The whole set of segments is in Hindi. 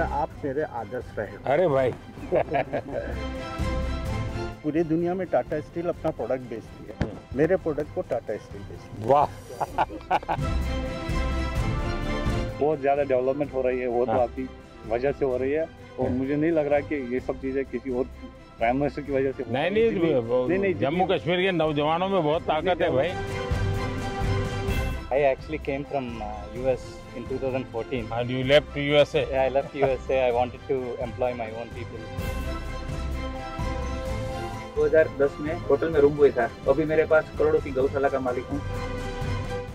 आप मेरे आदर्श रहे। अरे भाई पूरी दुनिया में टाटा स्टील अपना प्रोडक्ट बेचती है, मेरे प्रोडक्ट को टाटा स्टील बेचती है। वाह बहुत ज़्यादा डेवलपमेंट हो रही है, वो तो आपकी वजह से हो रही है। और मुझे नहीं लग रहा कि ये सब चीज़ें किसी और प्राइम मिनिस्टर की वजह से नहीं, जम्मू कश्मीर के नौजवानों में बहुत ताकत है भाई। I actually came from US in 2014. And you left USA? Yeah, I left USA. I wanted to employ my own people. 2010 में होटल में रूम बॉय था, तो अभी मेरे पास करोड़ों की गौशाला का मालिक हूँ।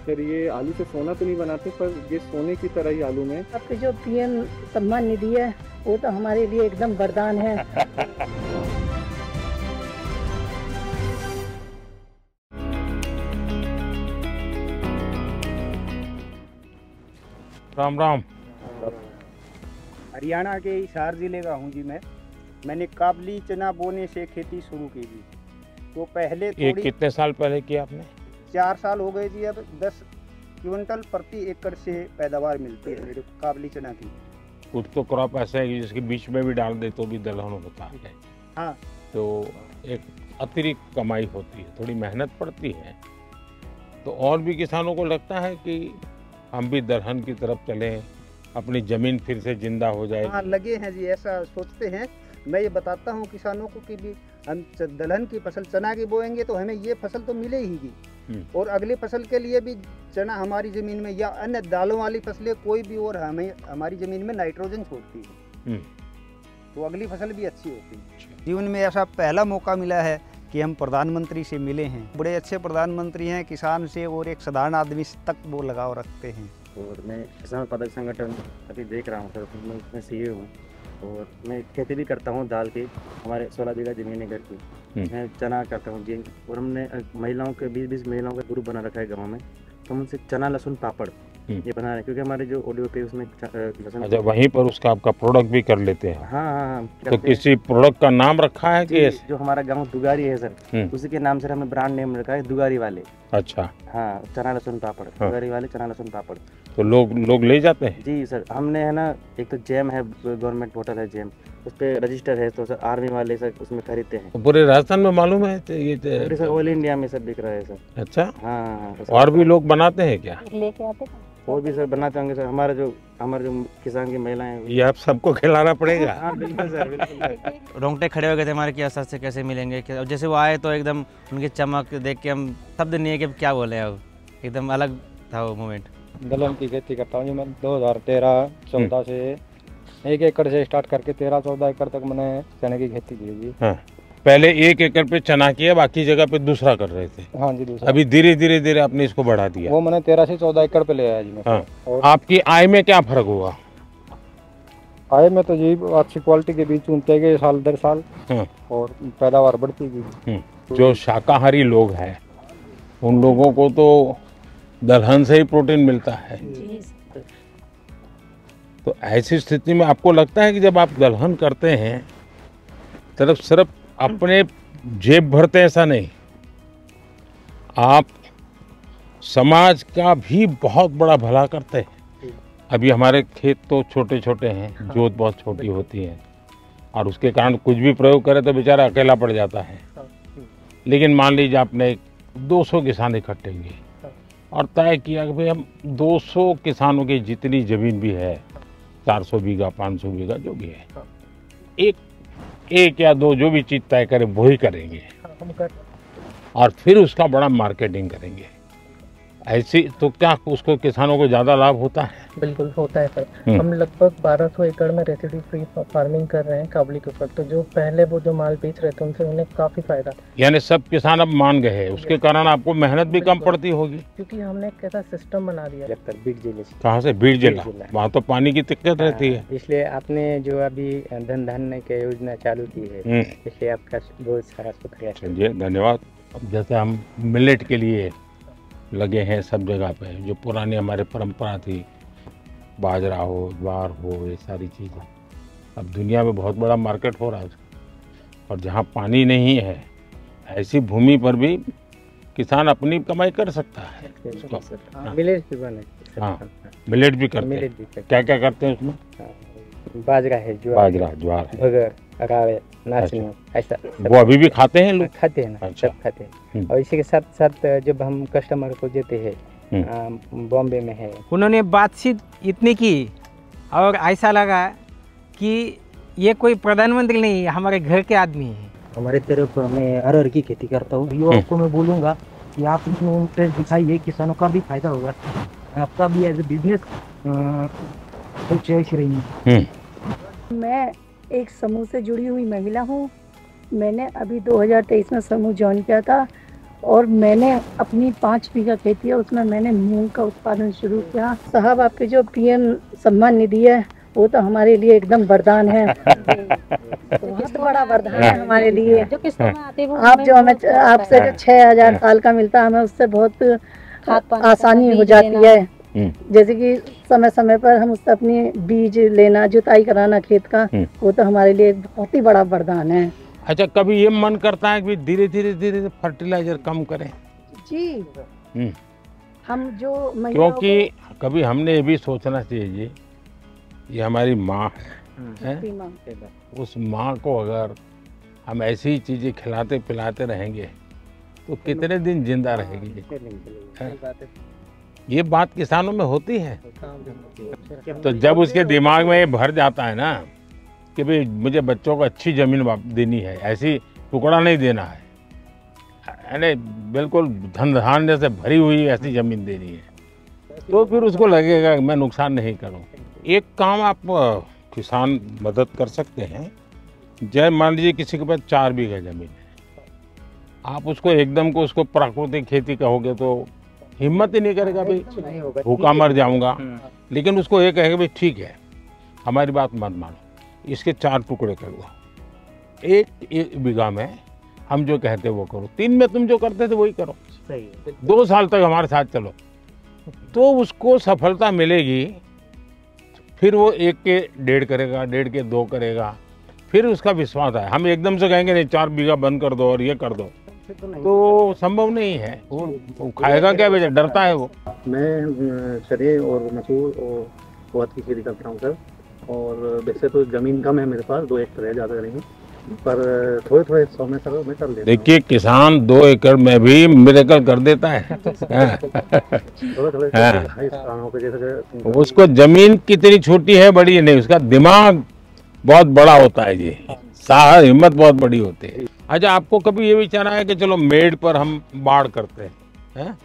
फिर ये आलू से सोना तो नहीं बनाते, पर ये सोने की तरह ही आलू में। आपके जो पीएम सम्मान निधि है वो तो हमारे लिए एकदम वरदान है। राम राम। हरियाणा के हिसार जिले का हूँ जी मैंने काबली चना बोने से खेती शुरू की थी। तो पहले ये कितने साल पहले किया आपने? 4 साल हो गए जी। अब 10 क्विंटल प्रति एकड़ से पैदावार मिलती है मेरे काबली चना की। कुछ तो क्रॉप ऐसा है कि जिसके बीच में भी डाल दे तो भी दलहन होता है। हाँ, तो एक अतिरिक्त कमाई होती है, थोड़ी मेहनत पड़ती है। तो और भी किसानों को लगता है कि हम भी दलहन की तरफ चलें, अपनी जमीन फिर से जिंदा हो जाए। हाँ, लगे हैं जी, ऐसा सोचते हैं। मैं ये बताता हूँ किसानों को कि भी हम दलहन की फसल चना की बोएंगे तो हमें ये फसल तो मिले ही, और अगली फसल के लिए भी चना हमारी ज़मीन में या अन्य दालों वाली फसलें कोई भी और हमें हमारी ज़मीन में नाइट्रोजन छोड़ती है, तो अगली फसल भी अच्छी होती है। जीवन में ऐसा पहला मौका मिला है कि हम प्रधानमंत्री से मिले हैं। बड़े अच्छे प्रधानमंत्री हैं, किसान से और एक साधारण आदमी तक वो लगाव रखते हैं। और मैं किसान उत्पादक संगठन अभी देख रहा हूँ सर, मैं उसमें सीए हूँ और मैं खेती भी करता हूँ दाल की। हमारे 16 बीघा ज़मीन है घर की, मैं चना करता हूँ जी। और हमने महिलाओं के 20-20 महिलाओं का ग्रुप बना रखा है गाँव में, तो हम उनसे चना लहसुन पापड़ ये बना रहे हैं, क्योंकि हमारे जो ऑडियो पे उसमें लहसुन। अच्छा, वहीं पर उसका आपका प्रोडक्ट भी कर लेते हैं? हाँ। तो किसी प्रोडक्ट का नाम रखा है कि जो हमारा गांव दुगारी है सर, उसी के नाम से हमने ब्रांड नेम रखा है दुगारी वाले। अच्छा। हाँ, चना लहसुन पापड़, दुगारी वाले चना लहसुन पापड़। तो लोग ले जाते हैं? जी सर, हमने है ना, एक तो जैम है, गवर्नमेंट पोर्टल है जैम, उस पर रजिस्टर है, तो सर आर्मी वाले सर उसमें खरीदते हैं। तो पूरे राजस्थान में मालूम है ये सर, ऑल इंडिया में सब बिक रहा है सर। अच्छा। हाँ। और भी लोग बनाते हैं क्या? लेके आते और भी सर बनाते होंगे सर। हमारे जो किसान की महिलाएं, ये आप सबको खिलाना पड़ेगा। हाँ बिल्कुल सर, बिल्कुल। रोंगटे खड़े हो गए थे हमारे कि असर से कैसे मिलेंगे। जैसे वो आए तो एकदम उनकी चमक देख के हम शब्द नहीं है कि क्या बोले, अब एकदम अलग था वो मोमेंट। दलहन की खेती करता हूँ जी मैं 2013-14 से 1 एकड़ से स्टार्ट करके 13-14 एकड़ तक मैंने चने की खेती की जी। हाँ। पहले 1 एकड़ पे चना किया, बाकी जगह पे दूसरा कर रहे थे? हाँ जी, दूसरा। अभी धीरे धीरे आपने इसको बढ़ा दिया? वो मैंने 13 से 14 एकड़ पे ले आया जी मैं। हाँ। और आपकी आय में क्या फर्क हुआ? आय में तो जी अच्छी क्वालिटी के बीज चुनते गए साल दर साल। हाँ। और पैदावार बढ़ती गई। जो शाकाहारी लोग हैं उन लोगों को तो दलहन से ही प्रोटीन मिलता है। तो ऐसी स्थिति में आपको लगता है कि जब आप दलहन करते हैं तब सिर्फ अपने जेब भरते, ऐसा नहीं, आप समाज का भी बहुत बड़ा भला करते हैं। अभी हमारे खेत तो छोटे छोटे हैं, जोत बहुत छोटी होती है, और उसके कारण कुछ भी प्रयोग करे तो बेचारा अकेला पड़ जाता है। लेकिन मान लीजिए आपने 200 किसान इकट्ठे किए और तय किया कि भाई हम 200 किसानों की जितनी जमीन भी है, 400 बीघा 500 बीघा जो भी है, एक या दो जो भी चीज तय करें वही करेंगे, और फिर उसका बड़ा मार्केटिंग करेंगे। ऐसी तो क्या उसको किसानों को ज्यादा लाभ होता है? बिल्कुल होता है सर। हम लगभग 1200 एकड़ में रेसिड्यू फ्री फार्मिंग कर रहे हैं काबुली के ऊपर। तो जो पहले वो जो माल बेच रहे थे उनसे उन्हें काफी फायदा। यानी सब किसान अब मान गए हैं, उसके कारण आपको मेहनत भी कम पड़ती होगी, क्योंकि हमने एक ऐसा सिस्टम बना दिया। बीड़ जिले। कहाँ से? बीड़ जिला। वहाँ तो पानी की दिक्कत रहती है, इसलिए आपने जो अभी धन धान्य की योजना चालू की है, इसलिए आपका बहुत सारा शुक्रिया। चलिए, धन्यवाद। जैसे हम मिलेट के लिए लगे हैं सब जगह पे, जो पुरानी हमारे परंपरा थी, बाजरा हो, ज्वार हो, ये सारी चीज़ें, अब दुनिया में बहुत बड़ा मार्केट हो रहा है। और जहाँ पानी नहीं है ऐसी भूमि पर भी किसान अपनी कमाई कर सकता है। मिलेट भी बने। हाँ, मिलेट भी करते हैं। क्या क्या करते हैं उसमें? बाजरा है, ज्वार है, बगर, रावे, नाचनी, ऐसा वो अभी भी खाते हैं लोग? खाते हैं ना, अच्छा। सब खाते हैं। और इसी के साथ साथ जब हम कस्टमर को देते हैं, बॉम्बे में है, उन्होंने बातचीत इतनी की और ऐसा लगा कि ये कोई प्रधानमंत्री नहीं है, हमारे घर के आदमी है। हमारे तरफ मैं अरहर की खेती करता हूँ, युवाओं को मैं बोलूँगा कि आप इसमें इंटरेस्ट दिखाइए, किसानों का भी फायदा होगा, आपका भी एज ए बिजनेस चॉइस रही। मैं एक समूह से जुड़ी हुई महिला हूँ। मैंने अभी 2023 में समूह ज्वाइन किया था और मैंने अपनी 5 बीघा खेती है, उसमें मैंने मूंग का उत्पादन शुरू किया। साहब, आपके जो पीएम सम्मान निधि है वो तो हमारे लिए एकदम वरदान है, बहुत बड़ा वरदान है हमारे लिए। जो किस्त में आते हैं आप जो हमें आपसे जो 6,000 साल का मिलता है, हमें उससे बहुत आसानी हो जाती है। जैसे कि समय समय पर हम उससे अपनी बीज लेना, जुताई कराना खेत का, वो तो हमारे लिए बहुत ही बड़ा वरदान है। अच्छा, कभी ये मन करता है कि धीरे धीरे फर्टिलाइजर कम करें? जी, हम जो क्योंकि कभी हमने ये भी सोचना चाहिए जी, ये हमारी माँ है, उस माँ को अगर हम ऐसी ही चीज़ें खिलाते पिलाते रहेंगे तो कितने दिन जिंदा रहेगी? ये बात किसानों में होती है। तो जब उसके दिमाग में ये भर जाता है ना कि भाई मुझे बच्चों को अच्छी ज़मीन देनी है, ऐसी टुकड़ा नहीं देना है, यानी बिल्कुल धन धान्य से भरी हुई ऐसी ज़मीन देनी है, तो फिर उसको लगेगा कि मैं नुकसान नहीं करूं। एक काम आप किसान मदद कर सकते हैं। जैसे मान लीजिए किसी के पास 4 बीघा ज़मीन है, आप उसको एकदम को उसको प्राकृतिक खेती कहोगे तो हिम्मत ही नहीं करेगा, भाई भूखा मर जाऊंगा। लेकिन उसको ये कहेगा भाई ठीक है, हमारी बात मत मानो, इसके 4 टुकड़े कर दो, एक बीघा में हम जो कहते वो करो, 3 में तुम जो करते थे वही करो, 2 साल तक हमारे साथ चलो, तो उसको सफलता मिलेगी। फिर वो 1 के 1.5 करेगा, 1.5 के 2 करेगा, फिर उसका विश्वास है। हम एकदम से कहेंगे नहीं 4 बीघा बंद कर दो और ये कर दो, तो संभव नहीं है। वो खाएगा क्या, बेचा डरता है वो। मैं चने और मसूर और उड़द की खेती करता हूँ सर, और वैसे तो ज़मीन कम है मेरे पास, 2 एकड़ है, ज़्यादा नहीं, पर थोड़े हिस्सों में सर मैं कर लेता हूँ। देखिए, किसान 2 एकड़ में भी मिरेकल कर देता है। उसको जमीन कितनी छोटी है बड़ी है नहीं, उसका दिमाग बहुत बड़ा होता है जी, साहस हिम्मत बहुत बड़ी होती है। अच्छा, आपको कभी ये विचार आया कि चलो मेड पर हम बाढ़ करते हैं,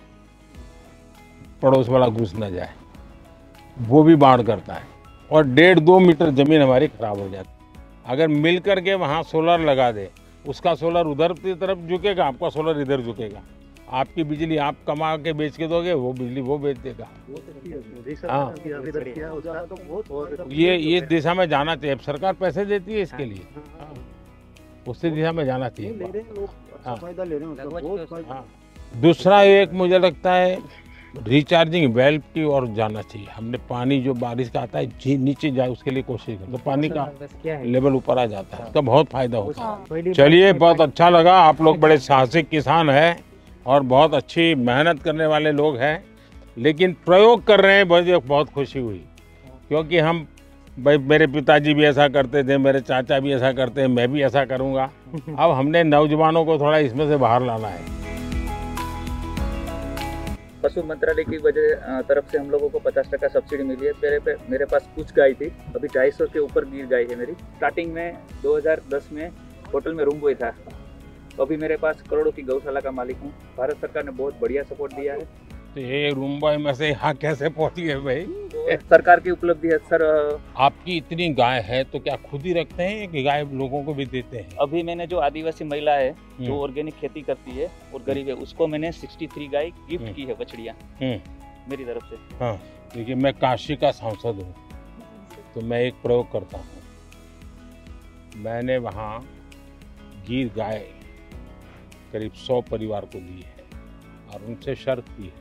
पड़ोस वाला घुस न जाए, वो भी बाढ़ करता है और 1.5-2 मीटर जमीन हमारी खराब हो जाती है। अगर मिल करके वहाँ सोलर लगा दे, उसका सोलर उधर की तरफ झुकेगा, आपका सोलर इधर झुकेगा, आपकी बिजली आप कमा के बेच के दोगे, वो बिजली वो बेच देगा। हाँ, ये दिशा में जाना चाहिए। अब सरकार पैसे देती है इसके लिए, उसी दिशा में जाना चाहिए। हाँ। दूसरा एक मुझे लगता है रिचार्जिंग वेल्व की ओर जाना चाहिए। हमने पानी जो बारिश का आता है नीचे जाए उसके लिए कोशिश करें, तो पानी का लेवल ऊपर आ जाता है, उसका बहुत फायदा होता है। चलिए, बहुत अच्छा लगा, आप लोग बड़े साहसिक किसान हैं और बहुत अच्छी मेहनत करने वाले लोग हैं, लेकिन प्रयोग कर रहे हैं, मुझे बहुत खुशी हुई। क्योंकि हम भाई, मेरे पिताजी भी ऐसा करते थे, मेरे चाचा भी ऐसा करते हैं, मैं भी ऐसा करूँगा। अब हमने नौजवानों को थोड़ा इसमें से बाहर लाना है। पशु मंत्रालय की वजह तरफ से हम लोगों को 50% सब्सिडी मिली है। मेरे पास कुछ गाय थी, अभी 250 के ऊपर गिर गाय है मेरी। स्टार्टिंग में 2010 में होटल में रूम बॉय था, अभी मेरे पास करोड़ों की गौशाला का मालिक हूँ। भारत सरकार ने बहुत बढ़िया सपोर्ट दिया है। तो ये रूम बॉय में से यहाँ कैसे पहुँची है भाई? तो सरकार की उपलब्धि है सर। आपकी इतनी गाय है तो क्या खुद ही रखते हैं कि गाय लोगों को भी देते हैं? अभी मैंने जो आदिवासी महिला है जो ऑर्गेनिक खेती करती है और गरीब है, उसको मैंने 63 गाय गिफ्ट की है, बछड़ियाँ मेरी तरफ से। हाँ, देखिए, मैं काशी का सांसद हूँ, तो मैं एक प्रयोग करता हूँ। मैंने वहाँ गिर गाय करीब 100 परिवार को दी है और उनसे शर्त की है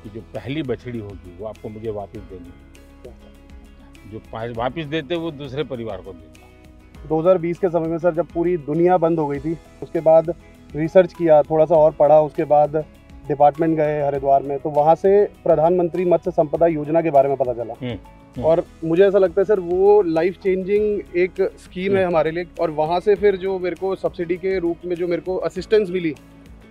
कि जो पहली बछड़ी होगी वो आपको मुझे वापस देनी है, जो वापस देते वो दूसरे परिवार को देता। 2020 के समय में सर, जब पूरी दुनिया बंद हो गई थी, उसके बाद रिसर्च किया, थोड़ा सा और पढ़ा, उसके बाद डिपार्टमेंट गए हरिद्वार में, तो वहाँ से प्रधानमंत्री मत्स्य संपदा योजना के बारे में पता चला। और मुझे ऐसा लगता है सर वो लाइफ चेंजिंग एक स्कीम है हमारे लिए। और वहाँ से फिर जो मेरे को सब्सिडी के रूप में जो मेरे को असिस्टेंस मिली,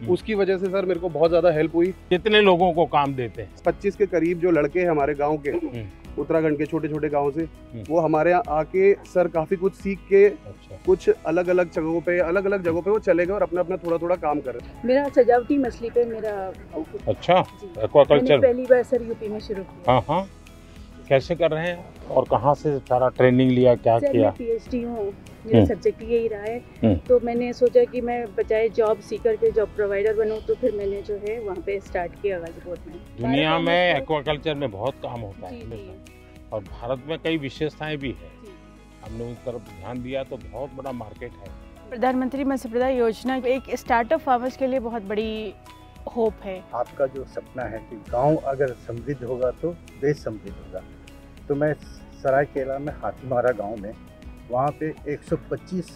उसकी वजह से सर मेरे को बहुत ज़्यादा हेल्प हुई। कितने लोगों को काम देते हैं? 25 के करीब जो लड़के हैं हमारे गांव के, उत्तराखंड के छोटे छोटे गांव से, वो हमारे यहाँ आके सर काफ़ी कुछ सीख के कुछ अलग अलग जगहों पे वो चले गए और अपना अपना थोड़ा थोड़ा काम कर रहे हैं। मेरा सजावटी मछली पे मेरा अच्छा एक्वाकल्चर पहली बार सर यूपी में शुरू किया। हाँ, कैसे कर रहे हैं और कहाँ से सारा ट्रेनिंग लिया, क्या किया? मैं पीएचडी हूँ, मेरा सब्जेक्ट यही रहा है। तो मैंने सोचा कि मैं बजाय जॉब सीकर के जॉब प्रोवाइडर बनूँ, तो फिर मैंने जो है वहाँ पे स्टार्ट किया गाजीपुर में। दुनिया में एक्वाकल्चर में बहुत काम होता है और भारत में कई विशेषताएं भी है। हमने उस तरफ ध्यान दिया तो बहुत बड़ा मार्केट है। प्रधानमंत्री मत्स्य संपदा योजना एक स्टार्टअप फार्मर्स के लिए बहुत बड़ी होप है। आपका जो सपना है कि गांव अगर समृद्ध होगा तो देश समृद्ध होगा, तो मैं सरायकेला में हाथीमारा गांव में वहाँ पे 125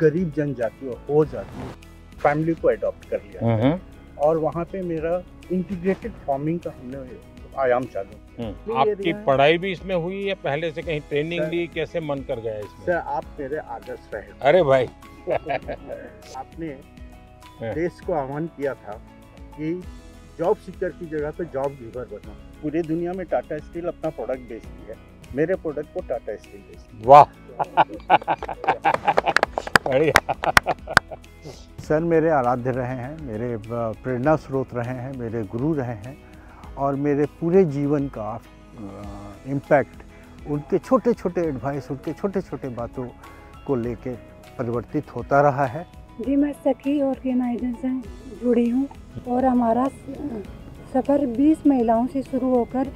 गरीब जनजाति और हो जाति फैमिली को अडॉप्ट कर लिया और वहाँ पे मेरा इंटीग्रेटेड फार्मिंग का हमने आयाम चालू। आपकी पढ़ाई भी इसमें हुई है? पहले से कहीं ट्रेनिंग ली? कैसे मन कर गया इसमें? सर आप मेरे आदर्श रहे। अरे भाई आपने देश को आह्वान किया था कि जॉब सीकर की जगह पे जॉब गिवर बनो। पूरी दुनिया में टाटा स्टील अपना प्रोडक्ट बेचती है, मेरे प्रोडक्ट को टाटा स्टील बेचती है। वाह बढ़िया। सर मेरे आराध्य रहे हैं, मेरे प्रेरणा स्रोत रहे हैं, मेरे गुरु रहे हैं और मेरे पूरे जीवन का इम्पैक्ट उनके छोटे छोटे एडवाइस, उनके छोटे छोटे बातों को लेके परिवर्तित होता रहा है। जी मैं सखी ऑर्गेनाइजेशन से जुड़ी हूँ और हमारा सफ़र 20 महिलाओं से शुरू होकर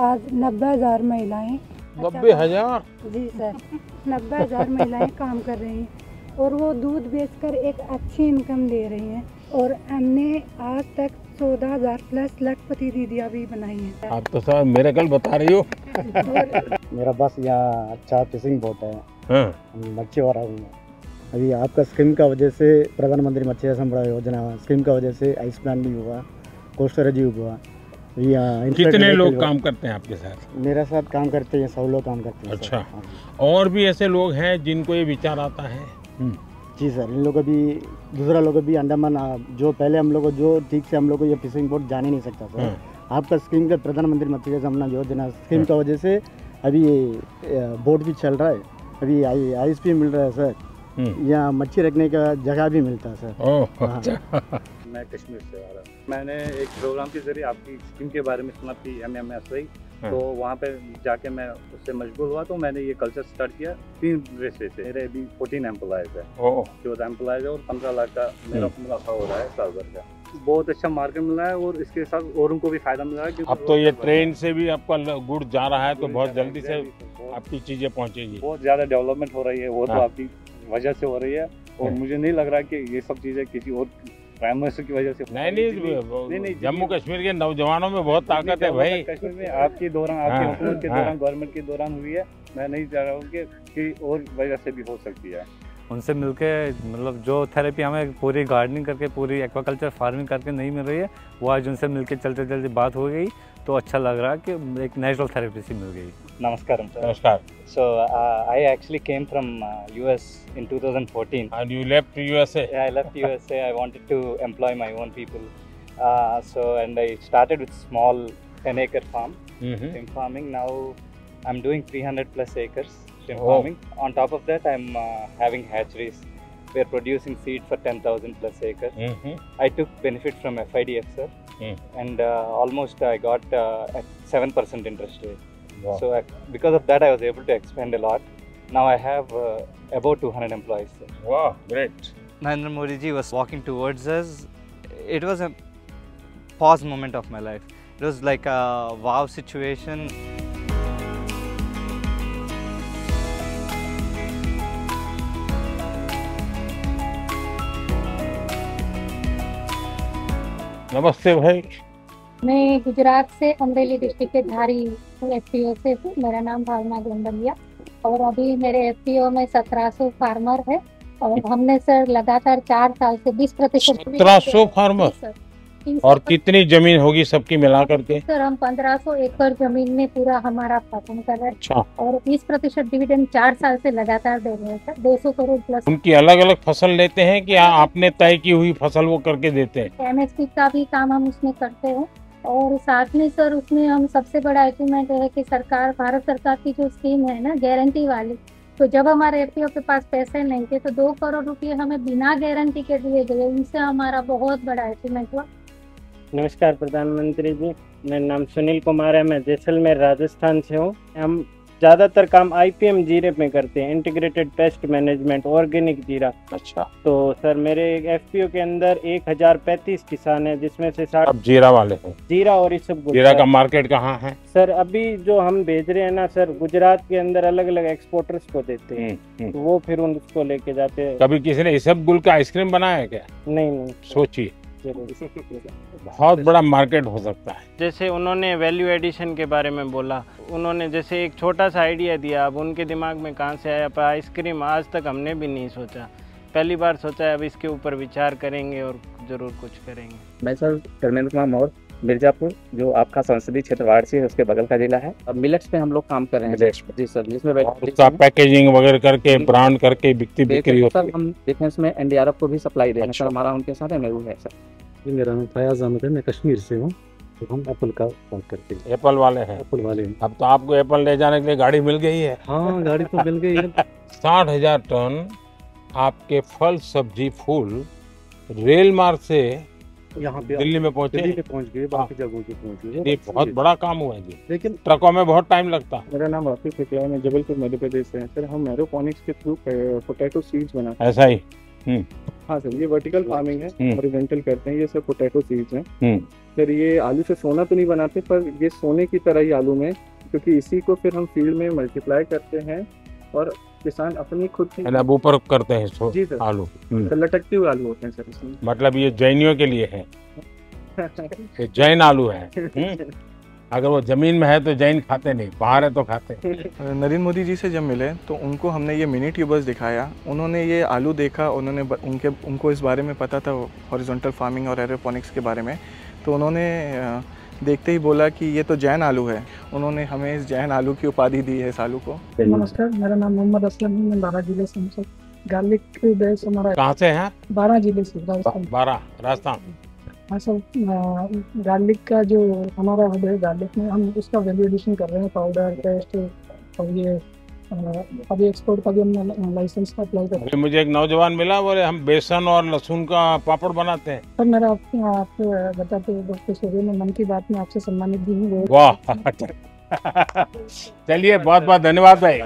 आज 90,000 महिलाएं 90,000? जी सर 90,000 महिलाएं काम कर रही हैं और वो दूध बेचकर एक अच्छी इनकम ले रही हैं और हमने आज तक 14,000 प्लस लखपति दीदियाँ भी बनाई हैं। आप तो सर मेरे कल बता रही हो। मेरा बस यहाँ अच्छा फिशिंग बोट है, मच्छी वाला हूँ। अभी आपका स्कीम का वजह से प्रधानमंत्री मत्स्य संपदा योजना स्कीम का वजह से आइस प्लांट भी हुआ, कोस्टर जी हुआ। कितने लोग काम करते हैं आपके साथ? मेरे साथ काम करते हैं 100 लोग काम करते हैं। अच्छा, और भी ऐसे लोग हैं जिनको ये विचार आता है? जी सर, इन लोग अभी दूसरा लोग अभी अंडमान जो पहले हम लोग जो ठीक से हम लोग को ये फिशिंग बोट जाने नहीं सकता सर। आपका स्कीम का प्रधानमंत्री मत्स्य संपदा योजना स्कीम का वजह से अभी बोट भी चल रहा है, अभी आइस भी मिल रहा है सर, यहाँ मच्छी रखने का जगह भी मिलता है सर। अच्छा। मैं कश्मीर से आ रहा हूँ। मैंने एक प्रोग्राम के जरिए आपकी स्कीम के बारे में सुना थी MMSY, तो वहाँ पे जाके मैं उससे मशगूल हुआ, तो मैंने ये कल्चर स्टार्ट किया 3 रेसे से। मेरे अभी 14 एम्प्लॉयज़ है, 14 एम्प्लॉयज़ है और 15 लाख का मेरा मुनाफा हो रहा है साल भर का। बहुत अच्छा मार्केट मिला है और इसके साथ औरों को भी फायदा मिल रहा है। अब तो ये ट्रेन से भी आपका गुड़ जा रहा है, तो बहुत जल्दी से आपकी चीज़ें पहुँचेगी। बहुत ज़्यादा डेवलपमेंट हो रही है, वो तो आपकी वजह से हो रही है और मुझे नहीं लग रहा कि ये सब चीज़ें किसी और प्राइम मिनिस्टर की वजह से नहीं, जम्मू कश्मीर के नौजवानों में बहुत ताकत है भाई। कश्मीर में आपके दौरान, आपकी हुकूमत के दौरान, गवर्नमेंट के दौरान हुई है। मैं नहीं चाह रहा हूँ कि और वजह से भी हो सकती है। उनसे मिलके मतलब जो थेरेपी हमें पूरी गार्डनिंग करके, पूरी एक्वाकल्चर फार्मिंग करके नहीं मिल रही है, वो आज उनसे मिलके चलते चलते बात हो गई, तो अच्छा लग रहा है कि एक नेचुरल थेरेपी सी मिल गई। Namaskaram, sir. Namaskar. So I actually came from US in 2014. And you left USA? Yeah, I left USA. I wanted to employ my own people. And I started with small 10-acre farm, shrimp farming. Now I'm doing 300 plus acres shrimp farming. On top of that, I'm having hatcheries. We're producing seed for 10,000 plus acres. I took benefit from FIDF, sir. And almost I got at 7% interest rate. Wow. So because of that, I was able to expand a lot. Now I have about 200 employees. Sir. Wow, great. Narendra Modi ji was walking towards us. It was a pause moment of my life. It was like a wow situation. नमस्ते भाई। मैं गुजरात से अमरेली डिस्ट्रिक्ट के धारी FPO से हूँ। मेरा नाम भावना गोंडलिया और अभी मेरे FPO में 1700 फार्मर है और हमने सर लगातार 4 साल से 20% 1700 फार्मर? और कितनी जमीन होगी सबकी मिला करके? सर हम 1500 एकड़ जमीन में पूरा हमारा फार्म कर रहे हैं। अच्छा। और 20% डिविडेंड 4 साल से लगातार दे रहे हैं सर, 200 करोड़ प्लस। उनकी अलग अलग फसल लेते हैं कि आपने तय की हुई फसल वो करके देते हैं? एमएसपी का भी काम हम उसमें करते हैं और साथ में सर उसमें हम सबसे बड़ा अचीवमेंट है कि सरकार, भारत सरकार की जो स्कीम है ना गारंटी वाली, तो जब हमारे एफपीओ के पास पैसे नहीं थे तो 2 करोड़ रुपए हमें बिना गारंटी के दिए गए, उनसे हमारा बहुत बड़ा अचीवमेंट हुआ। नमस्कार प्रधानमंत्री जी, मेरा नाम सुनील कुमार है, मैं जैसलमेर राजस्थान से हूँ। हम ज़्यादातर काम आईपीएम जीरे में करते हैं, इंटीग्रेटेड पेस्ट मैनेजमेंट, ऑर्गेनिक जीरा। अच्छा। तो सर मेरे एफपीओ के अंदर 1035 किसान हैं, जिसमें से 60 अब जीरा वाले हैं। जीरा और इसब जीरा का मार्केट कहाँ है? सर अभी जो हम भेज रहे हैं ना सर, गुजरात के अंदर अलग अलग एक्सपोर्टर्स को देते हैं, तो वो फिर उनको लेके जाते हैं। कभी किसी ने इसबगुल का आइसक्रीम बनाया है क्या? नहीं। सोचिए, बहुत बड़ा मार्केट हो सकता है। जैसे उन्होंने वैल्यू एडिशन के बारे में बोला, उन्होंने जैसे एक छोटा सा आइडिया दिया, अब उनके दिमाग में कहाँ से आया, पर आइसक्रीम आज तक हमने भी नहीं सोचा, पहली बार सोचा है। अब इसके ऊपर विचार करेंगे और ज़रूर कुछ करेंगे। मैं सर धर्मेंद्र कुमार मौर्य, मिर्जापुर, जो आपका संसदीय क्षेत्र वाराणसी है उसके बगल का जिला है। अब मिलेट्स पे हम लोग काम कर रहे हैं जी सर, जिसमें पैकेजिंग वगैरह करके ब्रांड करके बिक्री होती है। हम डिफेंस में एनडीआरएफ को भी सप्लाई दे रहे हैं सर, हमारा उनके साथ एमओयू है सर। जी मेरा नाम फयाज अहमद है, मैं कश्मीर से हूँ, तो हम एप्पल का काम करते हैं। एप्पल वाले हैं? एप्पल वाले हैं। अब तो आपको एप्पल ले जाने के लिए गाड़ी मिल गई है। हाँ गाड़ी तो मिल गई है। 60,000 टन आपके फल सब्जी फूल रेल मार्ग से यहाँ पे दिल्ली में पहुँचे? दिल्ली पे पहुँच गए, बाकी जगहों पे पहुँच गए। ये बहुत बड़ा काम हुआ है जी, लेकिन ट्रकों में बहुत टाइम लगता है। मेरा नाम राफी फिकला है, मैं जबलपुर मध्य प्रदेश से। सर हम एरोपोनिक्स के थ्रू पोटैटो सीड्स बनाते हैं। ऐसा ही? हाँ सर, ये वर्टिकल फार्मिंग है, हॉरिजॉन्टल करते हैं। ये सब पोटैटो सीड्स हैं सर। ये आलू से सोना तो नहीं बनाते, पर ये सोने की तरह ही आलू में, क्योंकि इसी को फिर हम फील्ड में मल्टीप्लाई करते हैं और किसान अपनी खुद की अब ऊपर करते हैं जी सर, आलू। सर लटकते हुए आलू होते हैं सर इसमें। मतलब ये जैनियों के लिए है, ये जैन आलू है। अगर वो जमीन में है तो जैन खाते नहीं, बाहर है तो खाते। नरेंद्र मोदी जी से जब मिले तो उनको हमने ये मिनी ट्यूबर्स दिखाया, उन्होंने ये आलू देखा, उन्होंने उनको इस बारे में पता था हॉरिजॉन्टल फार्मिंग और एरोपोनिक्स के बारे में, तो उन्होंने देखते ही बोला कि ये तो जैन आलू है। उन्होंने हमें इस जैन आलू की उपाधि दी है इस आलू को। नमस्कार, मेरा नाम मोहम्मद असलम है, मैं 12 जिले से हूँ। गार्लिक बेस हमारा कहाँ से है? 12 जिले से, राजस्थान। 12 राजस्थान। हाँ सर, गार्लिक का जो हमारा हब है, गार्लिक में हम उसका वैल्यू एडिशन कर रहे हैं, पाउडर, पेस्ट, और ये अभी एक्सपोर्ट का भी हमने लाइसेंस का अप्लाई कर। मुझे एक नौजवान मिला, बोले हम बेसन और लहसुन का पापड़ बनाते हैं। सर मेरा आपको बताते दोस्तों सूर्य में मन की बात में आपसे सम्मानित भी हूँ। वाह चलिए, बहुत बहुत धन्यवाद भाई।